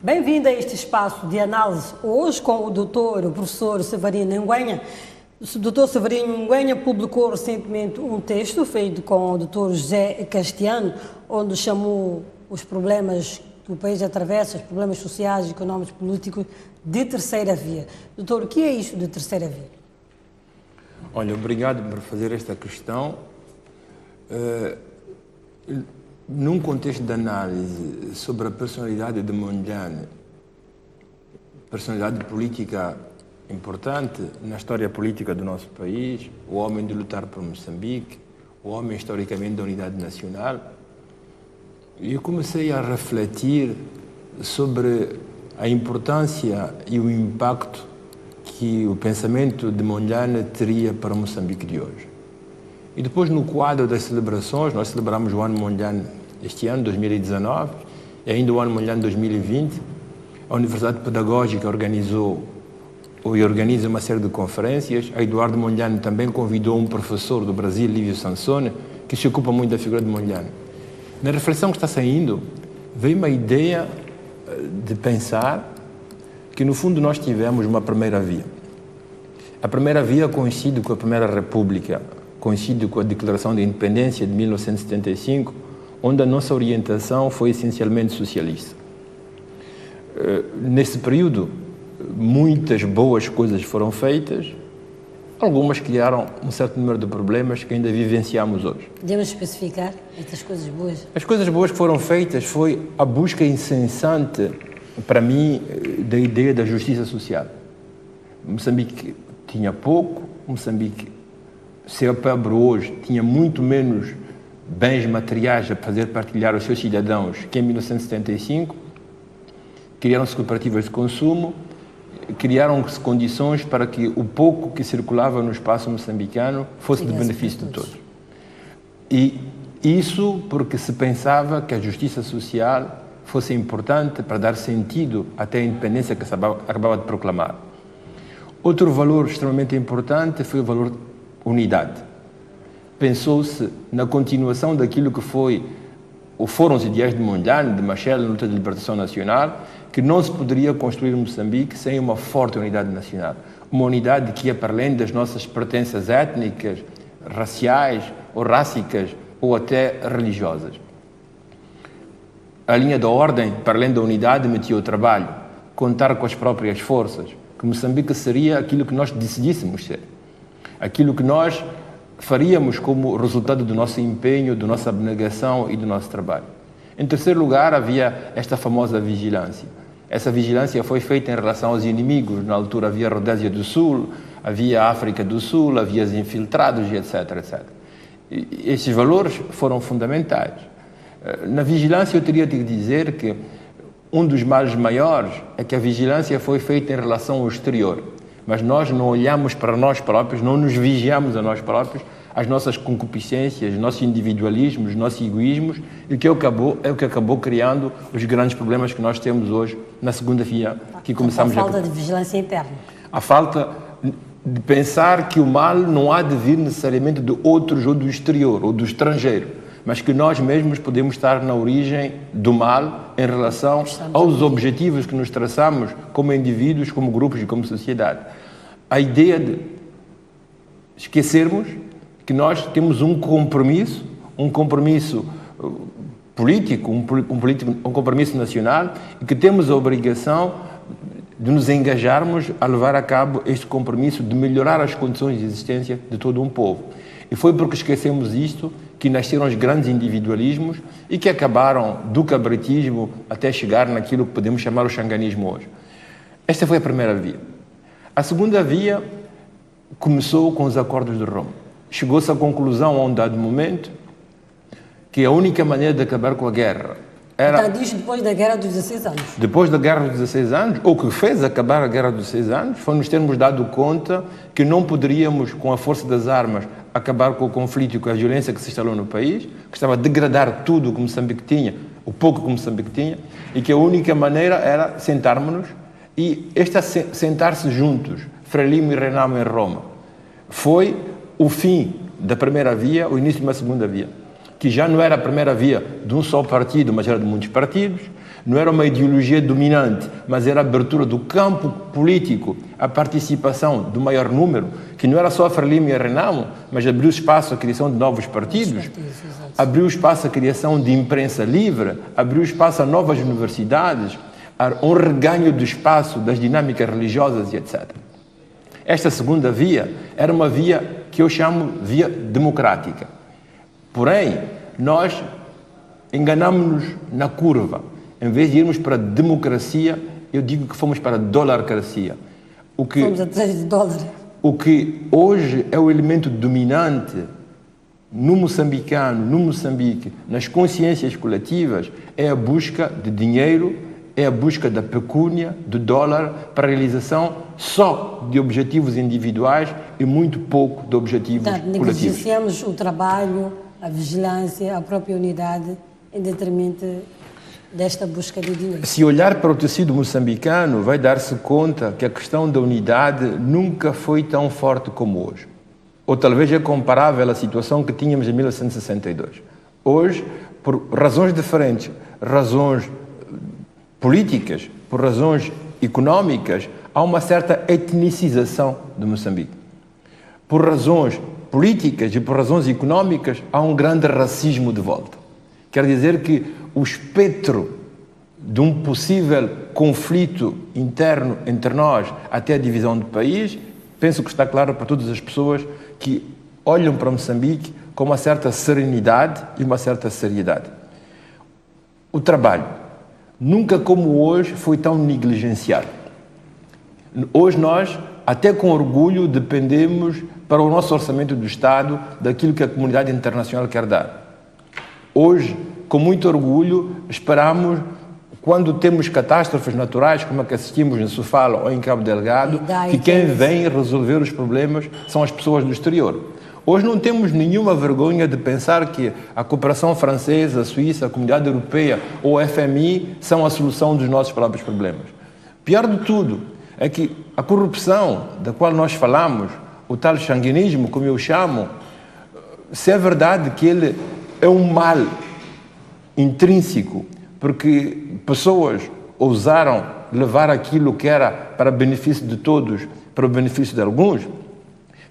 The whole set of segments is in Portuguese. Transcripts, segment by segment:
Bem-vindo a este espaço de análise, hoje com o doutor, o professor Severino Nguenha. O doutor Severino Nguenha publicou recentemente um texto feito com o doutor José Castiano, onde chamou os problemas que o país atravessa, os problemas sociais, económicos, políticos, de terceira via. Doutor, o que é isto de terceira via? Olha, obrigado por fazer esta questão. Num contexto de análise sobre a personalidade de Mondlane, personalidade política importante na história política do nosso país, o homem de lutar por Moçambique, o homem historicamente da unidade nacional, eu comecei a refletir sobre a importância e o impacto que o pensamento de Mondlane teria para Moçambique de hoje. E depois, no quadro das celebrações, nós celebramos o ano Mondlane este ano, 2019, e ainda o ano Mondlane 2020, a Universidade Pedagógica organiza uma série de conferências. A Eduardo Mondlane também convidou um professor do Brasil, Lívio Sansone, que se ocupa muito da figura de Mondlane. Na reflexão que está saindo, veio uma ideia de pensar que, no fundo, nós tivemos uma primeira via. A primeira via coincide com a Primeira República, coincide com a Declaração de Independência de 1975, onde a nossa orientação foi essencialmente socialista. Nesse período, muitas boas coisas foram feitas, algumas criaram um certo número de problemas que ainda vivenciamos hoje. Podemos especificar estas coisas boas? As coisas boas que foram feitas foi a busca incessante, para mim, da ideia da justiça social. Moçambique tinha pouco, Moçambique, ser pobre hoje, tinha muito menos bens materiais a fazer partilhar os seus cidadãos que em 1975. Criaram-se cooperativas de consumo, criaram-se condições para que o pouco que circulava no espaço moçambicano fosse de benefício de todos. E isso porque se pensava que a justiça social fosse importante para dar sentido até a independência que se acabava de proclamar. Outro valor extremamente importante foi o valor unidade. Pensou-se na continuação daquilo que foram os ideais de Mondlane, de Machel, na luta de libertação nacional, que não se poderia construir Moçambique sem uma forte unidade nacional. Uma unidade que ia para além das nossas pertenças étnicas, raciais ou rássicas ou até religiosas. A linha da ordem, para além da unidade, metia o trabalho, contar com as próprias forças, que Moçambique seria aquilo que nós decidíssemos ser, aquilo que nós faríamos como resultado do nosso empenho, da nossa abnegação e do nosso trabalho. Em terceiro lugar, havia esta famosa vigilância. Essa vigilância foi feita em relação aos inimigos. Na altura havia a Rodésia do Sul, havia a África do Sul, havia os infiltrados, etc, etc. E esses valores foram fundamentais. Na vigilância, eu teria de dizer que um dos males maiores é que a vigilância foi feita em relação ao exterior, mas nós não olhamos para nós próprios, não nos vigiamos a nós próprios, as nossas concupiscências, os nossos individualismos, os nossos egoísmos, e o que acabou criando os grandes problemas que nós temos hoje na segunda via, que começamos a falta de vigilância interna. A falta de pensar que o mal não há de vir necessariamente de outros ou do exterior ou do estrangeiro, mas que nós mesmos podemos estar na origem do mal em relação aos objetivos que nos traçamos como indivíduos, como grupos e como sociedade. A ideia de esquecermos que nós temos um compromisso político, um compromisso nacional, e que temos a obrigação de nos engajarmos a levar a cabo este compromisso de melhorar as condições de existência de todo um povo. E foi porque esquecemos isto que nasceram os grandes individualismos e que acabaram do cabritismo até chegar naquilo que podemos chamar o xanganismo hoje. Esta foi a primeira via. A segunda via começou com os Acordos de Roma. Chegou-se à conclusão, a um dado momento, que a única maneira de acabar com a guerra era... Então, diz depois da Guerra dos 16 anos. Depois da Guerra dos 16 anos, ou que fez acabar a Guerra dos 16 anos, foi nos termos dado conta que não poderíamos, com a força das armas, acabar com o conflito e com a violência que se instalou no país, que estava a degradar tudo o que Moçambique tinha, o pouco que Moçambique tinha, e que a única maneira era sentarmos-nos e sentar-se juntos, Frelimo e Renamo em Roma. Foi o fim da primeira via, o início de uma segunda via. que já não era a primeira via de um só partido, mas era de muitos partidos, não era uma ideologia dominante, mas era a abertura do campo político, a participação do maior número, que não era só a Frelimo e a Renamo, mas abriu espaço à criação de novos partidos, abriu espaço à criação de imprensa livre, abriu espaço a novas universidades, a um reganho do espaço das dinâmicas religiosas e etc. Esta segunda via era uma via que eu chamo via democrática. Porém, nós enganamos-nos na curva. Em vez de irmos para a democracia, eu digo que fomos para a dolarcracia. Fomos atrás de dólar. O que hoje é o elemento dominante no moçambicano, no Moçambique, nas consciências coletivas, é a busca de dinheiro, é a busca da pecúnia, do dólar, para a realização só de objetivos individuais e muito pouco de objetivos coletivos. Negligenciamos o trabalho, a vigilância, a própria unidade, em detrimento desta busca de dinheiro. Se olhar para o tecido moçambicano, vai dar-se conta que a questão da unidade nunca foi tão forte como hoje. Ou talvez é comparável à situação que tínhamos em 1962. Hoje, por razões diferentes, razões políticas, por razões económicas, há uma certa etnicização de Moçambique. Por razões políticas e por razões económicas, há um grande racismo de volta. Quer dizer que o espectro de um possível conflito interno entre nós até a divisão do país, penso que está claro para todas as pessoas que olham para Moçambique com uma certa serenidade e uma certa seriedade. O trabalho, nunca como hoje, foi tão negligenciado. Hoje nós, até com orgulho, dependemos para o nosso orçamento do Estado daquilo que a comunidade internacional quer dar. Hoje, com muito orgulho, esperamos, quando temos catástrofes naturais, como a que assistimos em Sofala ou em Cabo Delgado, que quem vem resolver os problemas são as pessoas do exterior. Hoje não temos nenhuma vergonha de pensar que a cooperação francesa, a Suíça, a Comunidade Europeia ou a FMI são a solução dos nossos próprios problemas. Pior de tudo é que a corrupção da qual nós falamos, o tal xanguinismo, como eu chamo, se é verdade que ele é um mal intrínseco, porque pessoas ousaram levar aquilo que era para benefício de todos, para o benefício de alguns,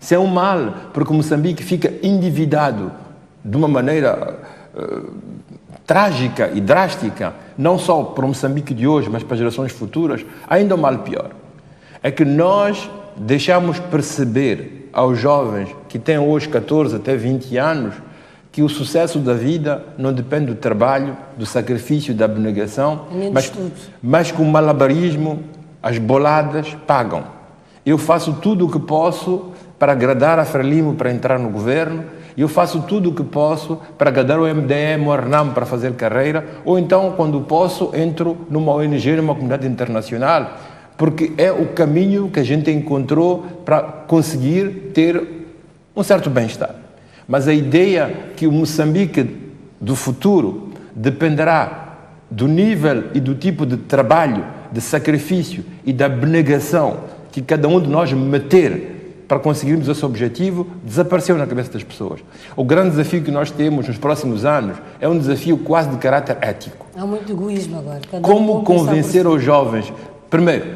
se é um mal, porque Moçambique fica endividado de uma maneira trágica e drástica, não só para o Moçambique de hoje, mas para gerações futuras, ainda um mal pior. É que nós deixamos perceber aos jovens que têm hoje 14 até 20 anos que o sucesso da vida não depende do trabalho, do sacrifício, da abnegação, mas com o malabarismo, as boladas pagam. Eu faço tudo o que posso para agradar a Frelimo para entrar no governo, eu faço tudo o que posso para agradar o MDM, o Renamo para fazer carreira, ou então, quando posso, entro numa ONG, numa comunidade internacional, porque é o caminho que a gente encontrou para conseguir ter um certo bem-estar. Mas a ideia que o Moçambique do futuro dependerá do nível e do tipo de trabalho, de sacrifício e da abnegação que cada um de nós meter para conseguirmos esse objetivo, desapareceu na cabeça das pessoas. O grande desafio que nós temos nos próximos anos é um desafio quase de caráter ético. Há muito egoísmo agora. Como convencer os jovens, primeiro,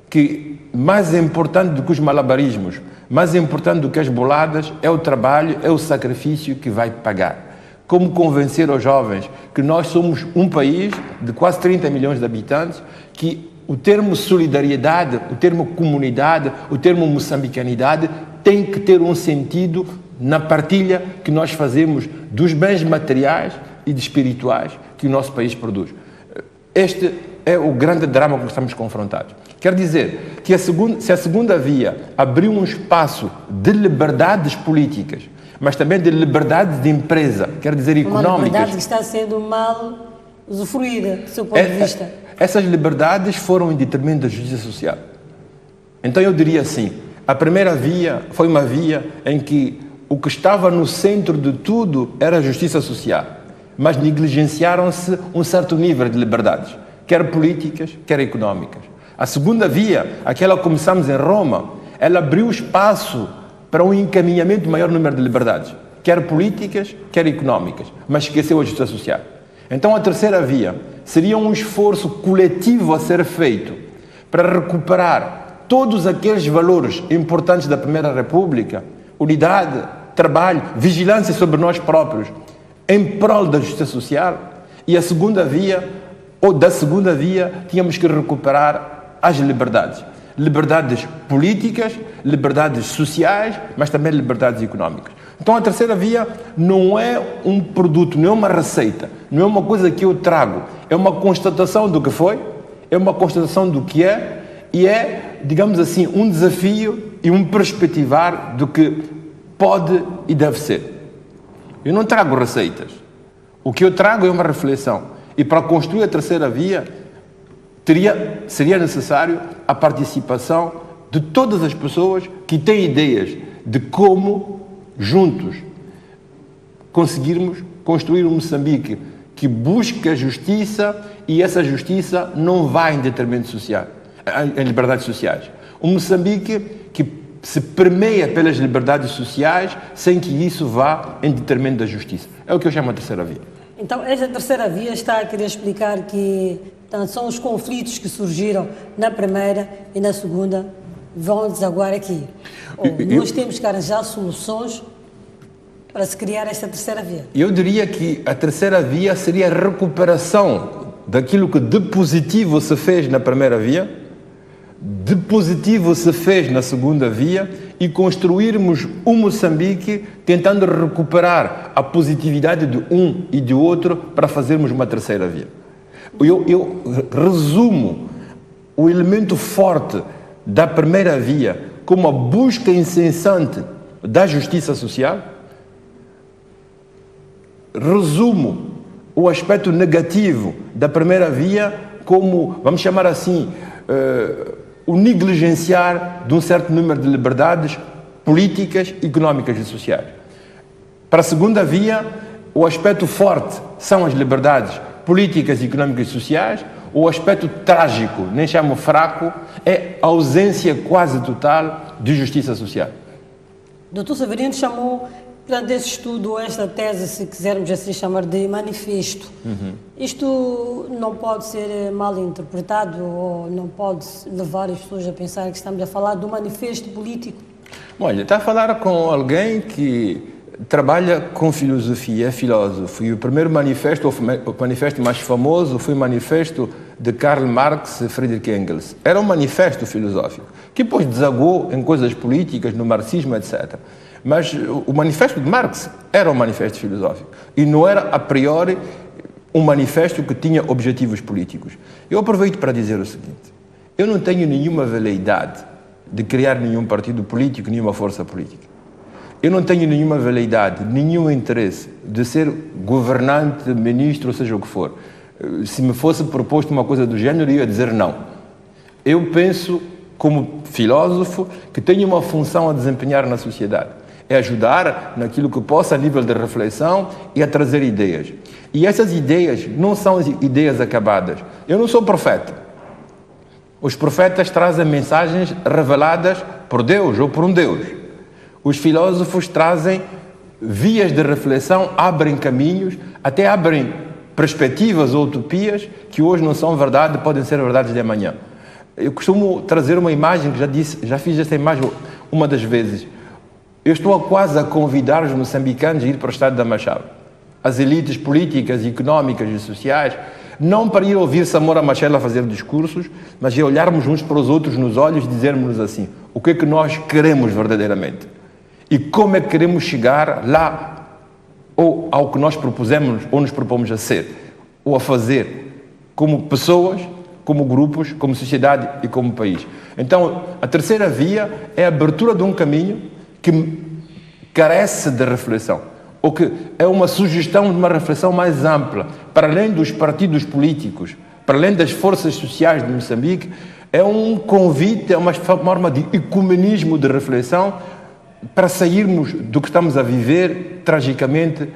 que mais importante do que os malabarismos, mais importante do que as boladas, é o trabalho, é o sacrifício que vai pagar. Como convencer os jovens que nós somos um país de quase 30 milhões de habitantes, que o termo solidariedade, o termo comunidade, o termo moçambicanidade tem que ter um sentido na partilha que nós fazemos dos bens materiais e de espirituais que o nosso país produz. Este é o grande drama com que estamos confrontados. Quer dizer que se a segunda via abriu um espaço de liberdades políticas, mas também de liberdades de empresa, quer dizer económicas. Uma liberdade que está sendo mal usufruída, do seu ponto de vista. Essas liberdades foram em detrimento da justiça social. Então eu diria assim, a primeira via foi uma via em que o que estava no centro de tudo era a justiça social, mas negligenciaram-se um certo nível de liberdades, quer políticas, quer económicas. A segunda via, aquela que começamos em Roma, ela abriu espaço para um encaminhamento de maior número de liberdades. quer políticas, quer económicas, mas esqueceu a justiça social. Então a terceira via seria um esforço coletivo a ser feito para recuperar todos aqueles valores importantes da Primeira República, unidade, trabalho, vigilância sobre nós próprios, em prol da justiça social. E a segunda via, ou da segunda via, tínhamos que recuperar as liberdades. Liberdades políticas, liberdades sociais, mas também liberdades económicas. Então a terceira via não é um produto, não é uma receita, não é uma coisa que eu trago, é uma constatação do que foi, é uma constatação do que é, e é, digamos assim, um desafio e um perspectivar do que pode e deve ser. Eu não trago receitas. O que eu trago é uma reflexão. E para construir a terceira via, seria necessário a participação de todas as pessoas que têm ideias de como, juntos, conseguirmos construir um Moçambique que busca justiça, e essa justiça não vai em detrimento social, em liberdades sociais. Um Moçambique que se permeia pelas liberdades sociais sem que isso vá em detrimento da justiça. É o que eu chamo de terceira via. Então, esta terceira via está a querer explicar que são os conflitos que surgiram na primeira e na segunda vão desaguar aqui. Nós temos que arranjar soluções para se criar esta terceira via. Eu diria que a terceira via seria a recuperação daquilo que de positivo se fez na primeira via, de positivo se fez na segunda via, e construirmos um Moçambique tentando recuperar a positividade de um e de outro para fazermos uma terceira via. Eu resumo o elemento forte da primeira via como a busca incessante da justiça social. Resumo o aspecto negativo da primeira via como, vamos chamar assim, o negligenciar de um certo número de liberdades políticas, económicas e sociais. Para a segunda via, o aspecto forte são as liberdades políticas, económicas e sociais. O aspecto trágico, nem chamo fraco, é a ausência quase total de justiça social. Dr. Severino chamou, portanto, esse estudo, esta tese, se quisermos assim chamar, de manifesto. Isto não pode ser mal interpretado ou não pode levar as pessoas a pensar que estamos a falar de um manifesto político? Olha, está a falar com alguém que trabalha com filosofia, é filósofo, e o primeiro manifesto, o manifesto mais famoso, foi o manifesto de Karl Marx e Friedrich Engels. Era um manifesto filosófico, que depois desaguou em coisas políticas, no marxismo, etc. Mas o manifesto de Marx era um manifesto filosófico e não era, a priori, um manifesto que tinha objetivos políticos. Eu aproveito para dizer o seguinte: eu não tenho nenhuma veleidade de criar nenhum partido político, nenhuma força política. Eu não tenho nenhuma veleidade, nenhum interesse de ser governante, ministro, ou seja o que for. Se me fosse proposto uma coisa do género, eu ia dizer não. Eu penso, como filósofo, que tenho uma função a desempenhar na sociedade. É ajudar naquilo que possa a nível de reflexão e a trazer ideias. E essas ideias não são ideias acabadas. Eu não sou profeta. Os profetas trazem mensagens reveladas por Deus ou por um Deus. Os filósofos trazem vias de reflexão, abrem caminhos, até abrem perspectivas ou utopias que hoje não são verdade, podem ser verdades de amanhã. Eu costumo trazer uma imagem, que já fiz esta imagem uma das vezes. Eu estou quase a convidar os moçambicanos a ir para o estado da Machel. As elites políticas, económicas e sociais, não para ir ouvir Samora Machel a fazer discursos, mas é olharmos uns para os outros nos olhos e dizermos assim: o que é que nós queremos verdadeiramente? E como é que queremos chegar lá, ou ao que nós propusemos ou nos propomos a ser, ou a fazer, como pessoas, como grupos, como sociedade e como país. Então, a terceira via é a abertura de um caminho que carece de reflexão, ou que é uma sugestão de uma reflexão mais ampla, para além dos partidos políticos, para além das forças sociais de Moçambique. É um convite, é uma forma de ecumenismo de reflexão para sairmos do que estamos a viver tragicamente,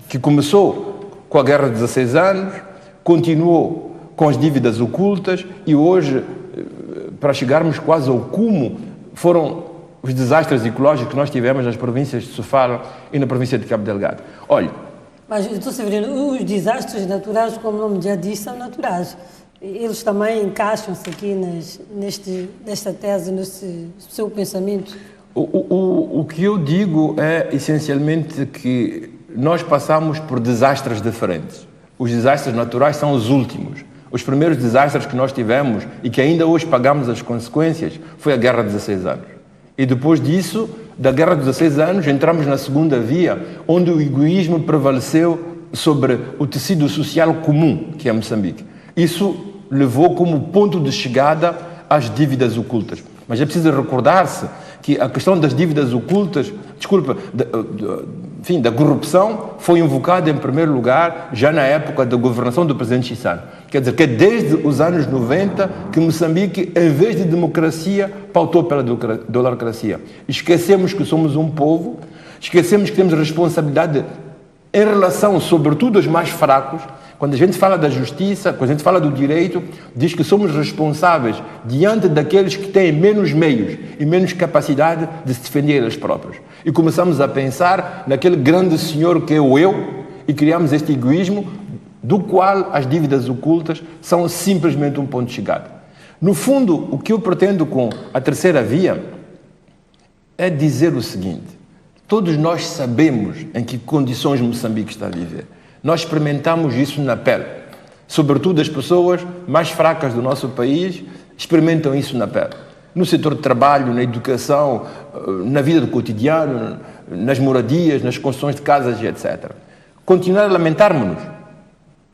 que começou com a guerra de 16 anos, continuou com as dívidas ocultas e hoje, para chegarmos quase ao cume, foram os desastres ecológicos que nós tivemos nas províncias de Sofala e na província de Cabo Delgado. Olha, mas, doutor Severino, os desastres naturais, como o nome já diz, são naturais. Eles também encaixam-se aqui nesta tese, nesse seu pensamento? O que eu digo é, essencialmente, que nós passamos por desastres diferentes. Os desastres naturais são os últimos. Os primeiros desastres que nós tivemos e que ainda hoje pagamos as consequências foi a Guerra de 16 anos. E depois disso, da Guerra de 16 anos, entramos na segunda via, onde o egoísmo prevaleceu sobre o tecido social comum, que é Moçambique. Isso levou como ponto de chegada às dívidas ocultas. Mas é preciso recordar-se que a questão das dívidas ocultas, da corrupção, foi invocada em primeiro lugar já na época da governação do presidente Chissano. Quer dizer, que é desde os anos 90 que Moçambique, em vez de democracia, pautou pela dolarcracia. Esquecemos que somos um povo, esquecemos que temos responsabilidade em relação, sobretudo, aos mais fracos. Quando a gente fala da justiça, quando a gente fala do direito, diz que somos responsáveis diante daqueles que têm menos meios e menos capacidade de se defender eles próprios. E começamos a pensar naquele grande senhor que é o eu e criamos este egoísmo do qual as dívidas ocultas são simplesmente um ponto de chegada. No fundo, o que eu pretendo com a terceira via é dizer o seguinte: todos nós sabemos em que condições Moçambique está a viver. Nós experimentamos isso na pele. Sobretudo as pessoas mais fracas do nosso país experimentam isso na pele. No setor de trabalho, na educação, na vida do cotidiano, nas moradias, nas construções de casas e etc. Continuar a lamentarmos-nos.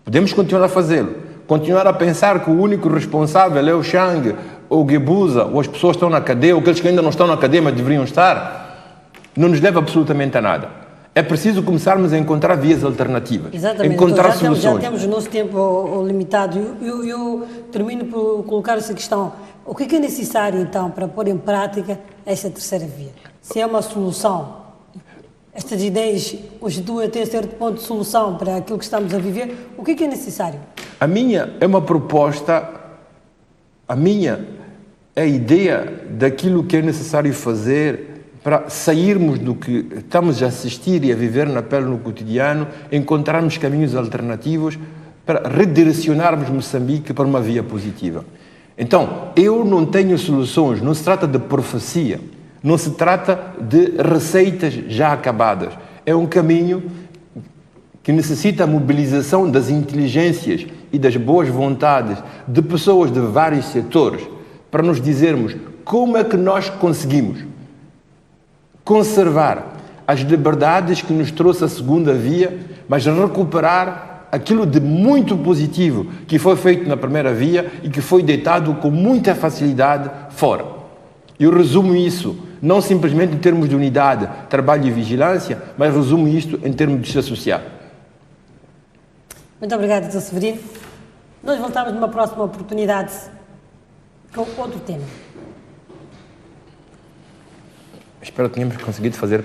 Podemos continuar a fazê-lo. Continuar a pensar que o único responsável é o Xang, ou o Guebuza, ou as pessoas que estão na cadeia, ou aqueles que ainda não estão na cadeia, mas deveriam estar, não nos leva absolutamente a nada. É preciso começarmos a encontrar vias alternativas. Exatamente. Encontrar então, soluções. Já temos o nosso tempo limitado. Eu termino por colocar essa questão. O que é necessário, então, para pôr em prática esta terceira via? Se é uma solução, estas ideias constituem até certo ponto de solução para aquilo que estamos a viver, o que é necessário? A minha é uma proposta, a minha é a ideia daquilo que é necessário fazer para sairmos do que estamos a assistir e a viver na pele no cotidiano, encontrarmos caminhos alternativos para redirecionarmos Moçambique para uma via positiva. Então, eu não tenho soluções, não se trata de profecia, não se trata de receitas já acabadas. É um caminho que necessita a mobilização das inteligências e das boas vontades de pessoas de vários setores para nos dizermos como é que nós conseguimos conservar as liberdades que nos trouxe a segunda via, mas recuperar aquilo de muito positivo que foi feito na primeira via e que foi deitado com muita facilidade fora. Eu resumo isso não simplesmente em termos de unidade, trabalho e vigilância, mas resumo isto em termos de justiça social. Muito obrigado, Dr. Severino. Nós voltamos numa próxima oportunidade com outro tema. Espero que tenhamos conseguido fazer